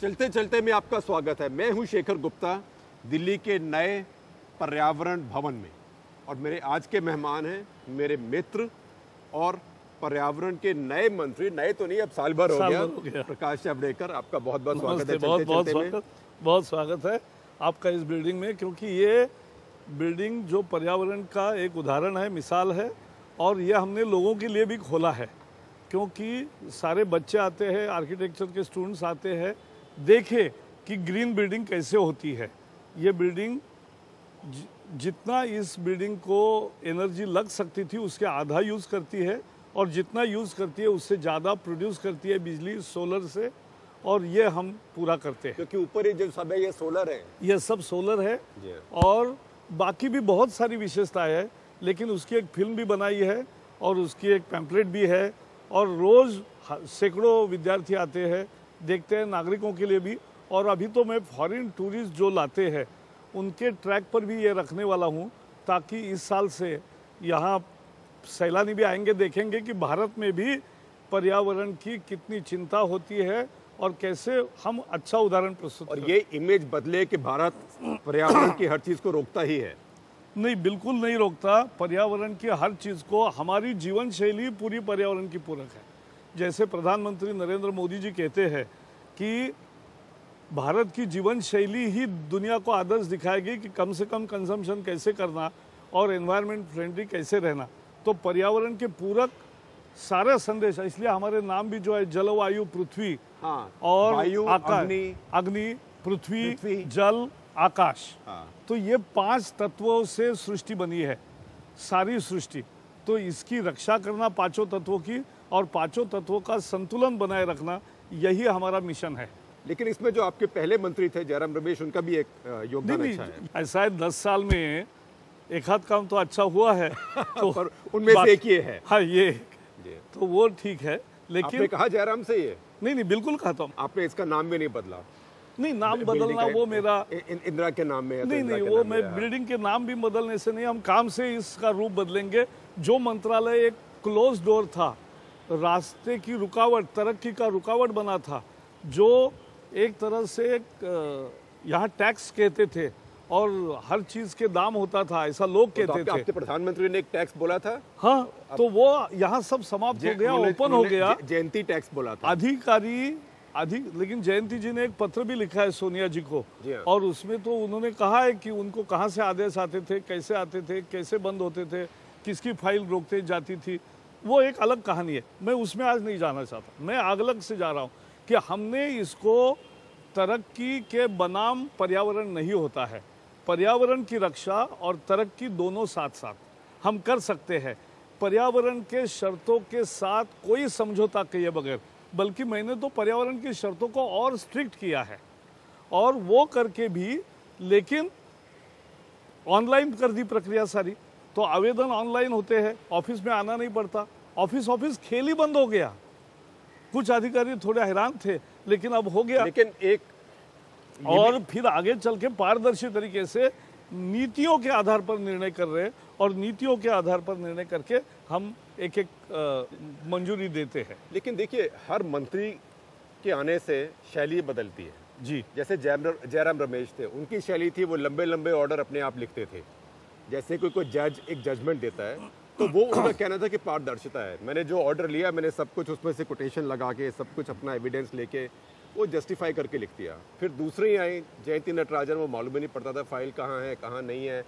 चलते चलते में आपका स्वागत है। मैं हूं शेखर गुप्ता, दिल्ली के नए पर्यावरण भवन में, और मेरे आज के मेहमान हैं मेरे मित्र और पर्यावरण के नए मंत्री। नए तो नहीं, अब साल भर हो गया, प्रकाश जावड़ेकर। आपका बहुत बहुत स्वागत है। बहुत स्वागत है आपका इस बिल्डिंग में, क्योंकि ये बिल्डिंग जो पर्यावरण का एक उदाहरण है, मिसाल है, और ये हमने लोगों के लिए भी खोला है, क्योंकि सारे बच्चे आते हैं, आर्किटेक्चर के स्टूडेंट्स आते हैं, देखे कि ग्रीन बिल्डिंग कैसे होती है। ये बिल्डिंग जितना इस बिल्डिंग को एनर्जी लग सकती थी उसके आधा यूज़ करती है, और जितना यूज़ करती है उससे ज़्यादा प्रोड्यूस करती है बिजली सोलर से, और ये हम पूरा करते हैं। क्योंकि ऊपर ही जो सब है ये सोलर है, ये सब सोलर है, और बाकी भी बहुत सारी विशेषताएं है, लेकिन उसकी एक फिल्म भी बनाई है और उसकी एक पैम्पलेट भी है, और रोज़ सैकड़ों विद्यार्थी आते हैं, देखते हैं, नागरिकों के लिए भी। और अभी तो मैं फॉरेन टूरिस्ट जो लाते हैं उनके ट्रैक पर भी ये रखने वाला हूँ, ताकि इस साल से यहाँ सैलानी भी आएंगे, देखेंगे कि भारत में भी पर्यावरण की कितनी चिंता होती है और कैसे हम अच्छा उदाहरण प्रस्तुत। और ये इमेज बदले कि भारत पर्यावरण की हर चीज़ को रोकता ही है। नहीं, बिल्कुल नहीं रोकता। पर्यावरण की हर चीज़ को, हमारी जीवन शैली पूरी पर्यावरण की पूरक है। जैसे प्रधानमंत्री नरेंद्र मोदी जी कहते हैं कि भारत की जीवन शैली ही दुनिया को आदर्श दिखाएगी कि कम से कम कंजम्पशन कैसे करना और एनवायरनमेंट फ्रेंडली कैसे रहना। तो पर्यावरण के पूरक सारे संदेश, इसलिए हमारे नाम भी जो है जलवायु पृथ्वी, और वायु, अग्नि, पृथ्वी, जल, आकाश, तो ये 5 तत्वों से सृष्टि बनी है, सारी सृष्टि। तो इसकी रक्षा करना पांचों तत्वों की, और पांचों तत्वों का संतुलन बनाए रखना, यही हमारा मिशन है। लेकिन इसमें जो आपके पहले मंत्री थे जयराम रमेश, उनका भी एक योगदान अच्छा है। ऐसा है 10 साल में एक हाथ काम तो अच्छा हुआ है तो पर उनमें से एक ये है। हाँ, ये तो वो ठीक है। लेकिन आपने कहा जयराम से ये? नहीं, बिल्कुल कहा था। आपने इसका नाम भी नहीं बदला? नहीं, नाम बदलना वो मेरा इंदिरा के नाम में है। नहीं, वो मैं बिल्डिंग के नाम भी बदलने से नहीं, हम काम से इसका रूप बदलेंगे। जो मंत्रालय एक क्लोज डोर था, रास्ते की रुकावट, तरक्की का रुकावट बना था, जो एक तरह से यहाँ टैक्स कहते थे और हर चीज के दाम होता था, ऐसा लोग कहते थे। आपके प्रधानमंत्री ने एक टैक्स बोला था। हाँ, तो वो यहाँ सब समाप्त हो गया, ओपन हो गया। जयंती टैक्स बोला था लेकिन जयंती जी ने एक पत्र भी लिखा है सोनिया जी को, और उसमें तो उन्होंने कहा है कि उनको कहाँ से आदेश आते थे, कैसे बंद होते थे, किसकी फाइल रोकते जाती थी, वो एक अलग कहानी है। मैं उसमें आज नहीं जाना चाहता। मैं अलग से जा रहा हूँ कि हमने इसको, तरक्की के बनाम पर्यावरण नहीं होता है, पर्यावरण की रक्षा और तरक्की दोनों साथ साथ हम कर सकते हैं। पर्यावरण के शर्तों के साथ कोई समझौता किए बगैर, बल्कि मैंने तो पर्यावरण की शर्तों को और स्ट्रिक्ट किया है, और वो करके भी, लेकिन ऑनलाइन कर दी प्रक्रिया सारी। तो आवेदन ऑनलाइन होते हैं, ऑफिस में आना नहीं पड़ता। ऑफिस खेल ही बंद हो गया। कुछ अधिकारी थोड़े हैरान थे, लेकिन अब हो गया। लेकिन एक और फिर आगे चल के पारदर्शी तरीके से नीतियों के आधार पर निर्णय कर रहे हैं, और नीतियों के आधार पर निर्णय करके हम एक मंजूरी देते हैं। लेकिन देखिए, हर मंत्री के आने से शैली बदलती है जी। जैसे जयराम रमेश थे, उनकी शैली थी वो लंबे लंबे ऑर्डर अपने आप लिखते थे। जैसे कोई जज एक जजमेंट देता है, तो वो उनका कहना था कि पारदर्शिता है, मैंने जो ऑर्डर लिया मैंने सब कुछ उसमें से कोटेशन लगा के, सब कुछ अपना एविडेंस लेके वो जस्टिफाई करके लिख दिया। फिर दूसरे ही आई जयंती नटराजन, वो मालूम ही नहीं पड़ता था फाइल कहाँ है कहाँ नहीं है,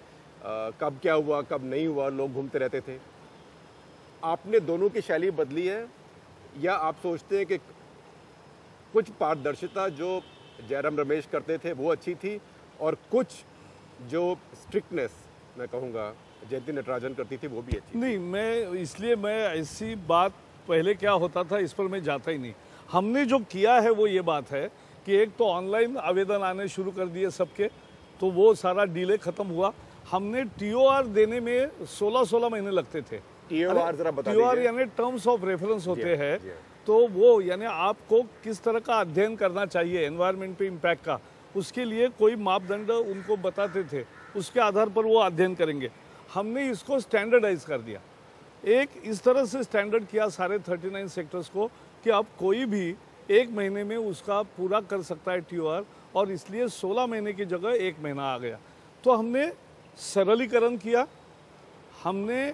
कब क्या हुआ कब नहीं हुआ, लोग घूमते रहते थे। आपने दोनों की शैली बदली है, या आप सोचते हैं कि कुछ पारदर्शिता जो जयराम रमेश करते थे वो अच्छी थी, और कुछ जो स्ट्रिक्टनेस मैं कहूँगा जयंती नटराजन करती थी वो भी अच्छी? नहीं, मैं ऐसी बात, पहले क्या होता था इस पर मैं जाता ही नहीं। हमने जो किया है वो ये बात है कि एक तो ऑनलाइन आवेदन आने शुरू कर दिए सबके, तो वो सारा डिले खत्म हुआ। हमने TOR देने में 16 महीने लगते थे। TOR जरा बता दीजिए। TOR यानी टर्म्स ऑफ रेफरेंस होते हैं, तो वो यानी आपको किस तरह का अध्ययन करना चाहिए एनवायरनमेंट पे इम्पैक्ट का, उसके लिए कोई मापदंड उनको बताते थे, उसके आधार पर वो अध्ययन करेंगे। हमने इसको स्टैंडर्डाइज कर दिया, एक इस तरह से स्टैंडर्ड किया सारे 39 सेक्टर्स को कि अब कोई भी 1 महीने में उसका पूरा कर सकता है TOR, और इसलिए 16 महीने की जगह 1 महीना आ गया। तो हमने सरलीकरण किया, हमने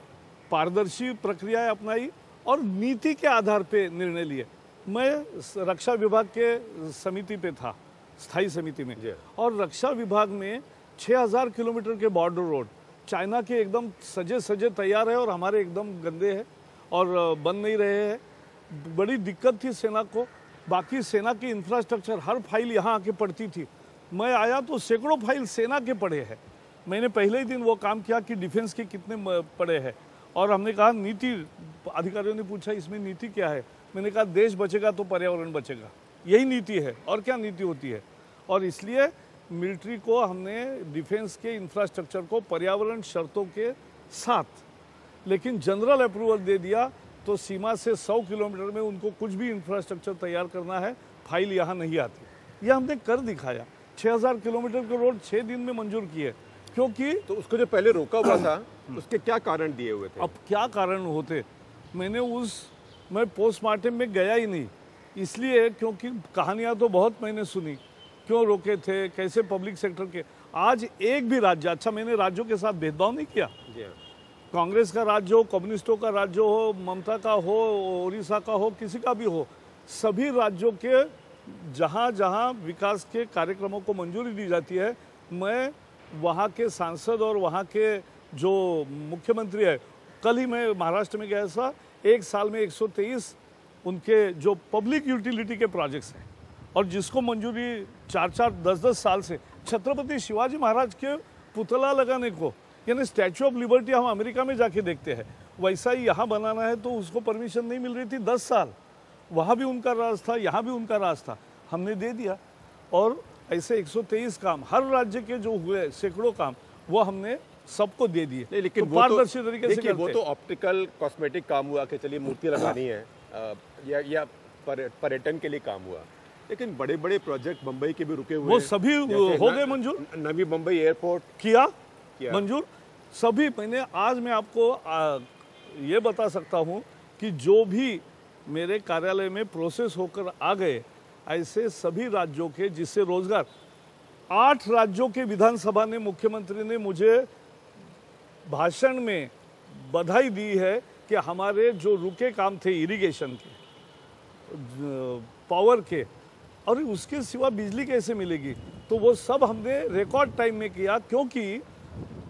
पारदर्शी प्रक्रियाएं अपनाई और नीति के आधार पे निर्णय लिए। मैं रक्षा विभाग के समिति पे था, स्थायी समिति में, और रक्षा विभाग में 6000 किलोमीटर के बॉर्डर रोड चाइना के एकदम सजे सजे तैयार है और हमारे एकदम गंदे हैं और बन नहीं रहे हैं। बड़ी दिक्कत थी सेना को, बाकी सेना की इंफ्रास्ट्रक्चर हर फाइल यहाँ आके पड़ती थी। मैं आया तो सैकड़ों फाइल सेना के पड़े हैं। मैंने पहले ही दिन वो काम किया कि डिफेंस के कितने पड़े हैं, और हमने कहा नीति, अधिकारियों ने पूछा इसमें नीति क्या है, मैंने कहा देश बचेगा तो पर्यावरण बचेगा, यही नीति है, और क्या नीति होती है। और इसलिए मिलिट्री को हमने डिफेंस के इंफ्रास्ट्रक्चर को पर्यावरण शर्तों के साथ, लेकिन जनरल अप्रूवल दे दिया तो सीमा से 100 किलोमीटर में उनको कुछ भी इंफ्रास्ट्रक्चर तैयार करना है, फाइल यहाँ नहीं आती। यह हमने कर दिखाया। 6000 किलोमीटर के रोड 6 दिन में मंजूर किए, क्योंकि तो उसको जो पहले रोका हुआ था उसके क्या कारण दिए हुए थे? अब क्या कारण होते, मैं पोस्टमार्टम में गया ही नहीं, इसलिए क्योंकि कहानियाँ तो बहुत मैंने सुनी, क्यों रोके थे, कैसे पब्लिक सेक्टर के। आज एक भी राज्य, अच्छा मैंने राज्यों के साथ भेदभाव नहीं किया, कांग्रेस का राज्य हो, कम्युनिस्टों का राज्य हो, ममता का हो, उड़ीसा का हो, किसी का भी हो, सभी राज्यों के जहाँ जहाँ विकास के कार्यक्रमों को मंजूरी दी जाती है, मैं वहाँ के सांसद और वहाँ के जो मुख्यमंत्री है, कल ही मैं महाराष्ट्र में गया था, 1 साल में 123 उनके जो पब्लिक यूटिलिटी के प्रोजेक्ट्स हैं, और जिसको मंजूरी 4-4, 10-10 साल से, छत्रपति शिवाजी महाराज के पुतला लगाने को, यानी स्टैचू ऑफ लिबर्टी हम अमेरिका में जाके देखते हैं, वैसा ही यहाँ बनाना है तो उसको परमिशन नहीं मिल रही थी 10 साल। वहाँ भी उनका राज था, यहाँ भी उनका राज था, हमने दे दिया। और ऐसे 123 काम हर राज्य के जो हुए, सैकड़ों काम, वो हमने सबको दे दिए। लेकिन तो पारदर्शी तरीके से वो तो ऑप्टिकल कॉस्मेटिक काम हुआ कि चलिए मूर्ति लगानी है, या पर्यटन के लिए काम हुआ। लेकिन बड़े बड़े प्रोजेक्ट मुंबई के भी रुके हुए, वो सभी हो गए मंजूर। नवी मुंबई एयरपोर्ट किया मंजूर सभी। आज मैं आपको ये बता सकता हूँ कि जो भी मेरे कार्यालय में प्रोसेस होकर आ गए, ऐसे सभी राज्यों के, जिससे रोजगार, 8 राज्यों के विधानसभा ने, मुख्यमंत्री ने मुझे भाषण में बधाई दी है कि हमारे जो रुके काम थे इरिगेशन के, पावर के, और उसके सिवा बिजली कैसे मिलेगी, तो वो सब हमने रिकॉर्ड टाइम में किया। क्योंकि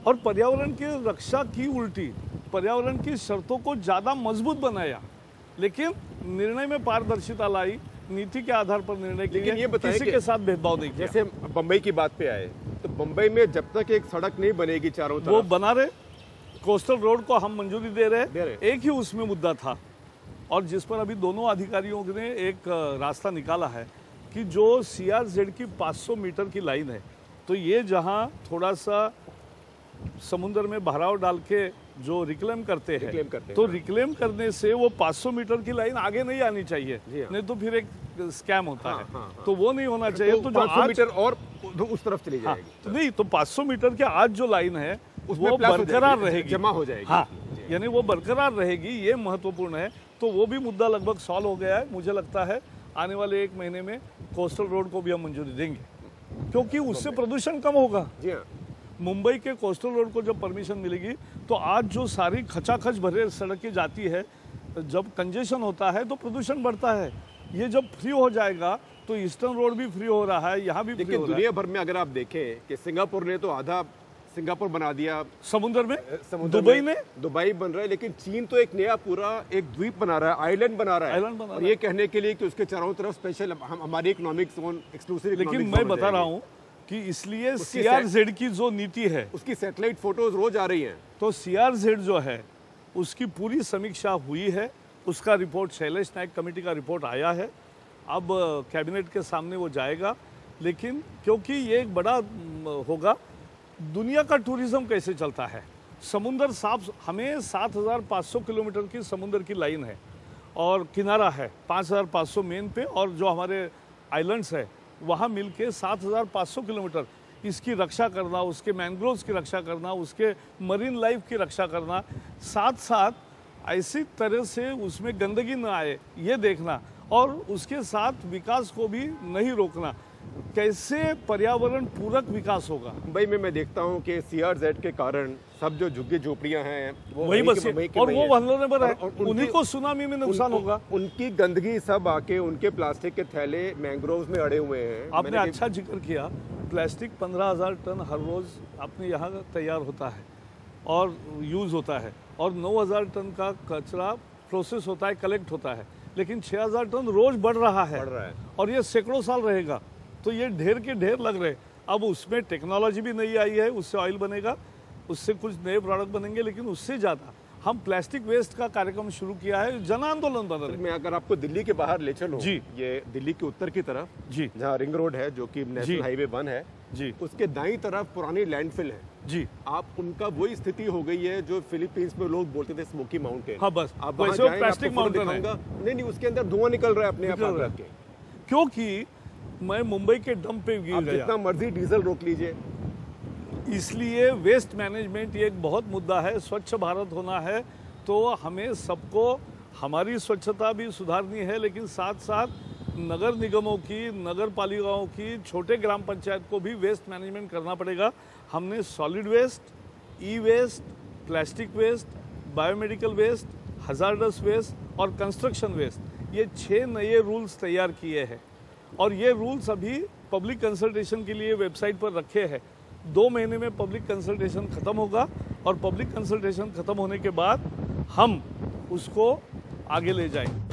और पर्यावरण की रक्षा की उल्टी, पर्यावरण की शर्तों को ज़्यादा मजबूत बनाया, लेकिन निर्णय में पारदर्शिता लाई, नीति के आधार पर निर्णय किया, ये बताइए किसी के साथ भेदभाव नहीं किया। जैसे बम्बई की बात पे आए, तो बम्बई में जब तक एक सड़क नहीं बनेगी चारों तरफ, वो बना रहे, कोस्टल रोड को हम मंजूरी दे रहे। एक ही उसमें मुद्दा था, और जिस पर अभी दोनों अधिकारियों ने एक रास्ता निकाला है कि जो CRZ की 500 मीटर की लाइन है, तो ये जहाँ थोड़ा सा समुद्र में बहाव डाल के जो रिक्लेम करते हैं, तो रिक्लेम करने से वो 500 मीटर की लाइन आगे नहीं आनी चाहिए, नहीं तो फिर एक स्कैम होता है। तो वो नहीं होना चाहिए। तो जो 500 मीटर और उस तरफ चली जाएगी। नहीं, तो 500 मीटर के आज जो लाइन है वो बरकरार रहेगी, जमा हो जाएगी। हाँ, यानी वो बरकरार रहेगी, ये महत्वपूर्ण है। तो वो भी मुद्दा लगभग सॉल्व हो गया है। मुझे लगता है आने वाले 1 महीने में कोस्टल रोड को भी हम मंजूरी देंगे, क्योंकि उससे प्रदूषण कम होगा। जी हाँ, मुंबई के कोस्टल रोड को जब परमिशन मिलेगी, तो आज जो सारी खचाखच भरे सड़कें जाती है, जब कंजेशन होता है तो प्रदूषण बढ़ता है। ये जब फ्री हो जाएगा तो ईस्टर्न रोड भी फ्री हो रहा है, यहाँ भी फ्री हो रहा है। दुनिया भर में अगर आप देखें कि सिंगापुर ने तो आधा सिंगापुर बना दिया समुद्र में, दुबई में, दुबई बन रहा है, लेकिन चीन तो एक नया पूरा एक द्वीप बना रहा है, आइलैंड बना रहा है, और ये कहने के लिए कि उसके चारों तरफ स्पेशल हमारी इकोनॉमिक जोन, एक्सक्लूसिव। लेकिन मैं बता रहा हूँ कि इसलिए CRZ की जो नीति है, उसकी सैटेलाइट फोटोज रोज आ रही हैं, तो CRZ जो है उसकी पूरी समीक्षा हुई है। उसका रिपोर्ट शैलेश नायक कमेटी का रिपोर्ट आया है, अब कैबिनेट के सामने वो जाएगा। लेकिन क्योंकि ये एक बड़ा होगा, दुनिया का टूरिज्म कैसे चलता है, समुंदर साफ, हमें 7500 किलोमीटर की समुंदर की लाइन है और किनारा है 5500 मेन पे, और जो हमारे आइलैंड्स है वहाँ मिलके 7500 किलोमीटर। इसकी रक्षा करना, उसके मैंग्रोव्स की रक्षा करना, उसके मरीन लाइफ की रक्षा करना, साथ साथ ऐसी तरह से उसमें गंदगी न आए ये देखना, और उसके साथ विकास को भी नहीं रोकना। कैसे पर्यावरण पूरक विकास होगा? मुंबई में मैं देखता हूँ कि CRZ के कारण सब जो झुग्गी झोपड़ियां हैं वो वही बस और वो वल्नरेबल है, उन्हीं को सुनामी में नुकसान होगा। उनकी गंदगी सब आके उनके प्लास्टिक के थैले मैंग्रोव्स में अड़े हुए हैं। आपने अच्छा जिक्र किया, प्लास्टिक 15,000 टन हर रोज अपने यहाँ तैयार होता है और यूज होता है, और 9,000 टन का कचरा प्रोसेस होता है, कलेक्ट होता है, लेकिन 6,000 टन रोज बढ़ रहा है और ये सैकड़ों साल रहेगा। तो ये ढेर के ढेर लग रहे। अब उसमें टेक्नोलॉजी भी नई आई है, उससे ऑयल बनेगा, उससे कुछ नए प्रोडक्ट बनेंगे, लेकिन उससे ज़्यादा हम प्लास्टिक वेस्ट का कार्यक्रम शुरू किया है, जन आंदोलन बना रहे। मैं अगर आपको दिल्ली के बाहर ले चलूं, जी, ये दिल्ली के उत्तर की तरफ, जी, जहाँ रिंग रोड है जो कि नेशनल हाईवे 1 है, जी, उसके दाईं तरफ पुरानी लैंडफिल है। जी, आप उनका वही स्थिति हो गई है जो फिलीपींस में लोग बोलते थे स्मोकी माउंटेन। हाँ बस आप वैसे वो प्लास्टिक माउंटेन है। नहीं, उसके अंदर धुआं निकल रहा है अपने आप आग के। क्योंकि मैं मुंबई के डंप पे गिर गया। जितना मर्जी डीजल रोक लीजिए। इसलिए वेस्ट मैनेजमेंट ये एक बहुत मुद्दा है। स्वच्छ भारत होना है तो हमें सबको हमारी स्वच्छता भी सुधारनी है, लेकिन साथ साथ नगर निगमों की, नगर पालिकाओं की, छोटे ग्राम पंचायत को भी वेस्ट मैनेजमेंट करना पड़ेगा। हमने solid waste, e waste, plastic waste, biomedical waste, hazardous waste और कंस्ट्रक्शन वेस्ट, ये 6 नए रूल्स तैयार किए हैं और ये रूल्स अभी पब्लिक कंसल्टेशन के लिए वेबसाइट पर रखे हैं। 2 महीने में पब्लिक कंसल्टेशन खत्म होगा और पब्लिक कंसल्टेशन खत्म होने के बाद हम उसको आगे ले जाएंगे।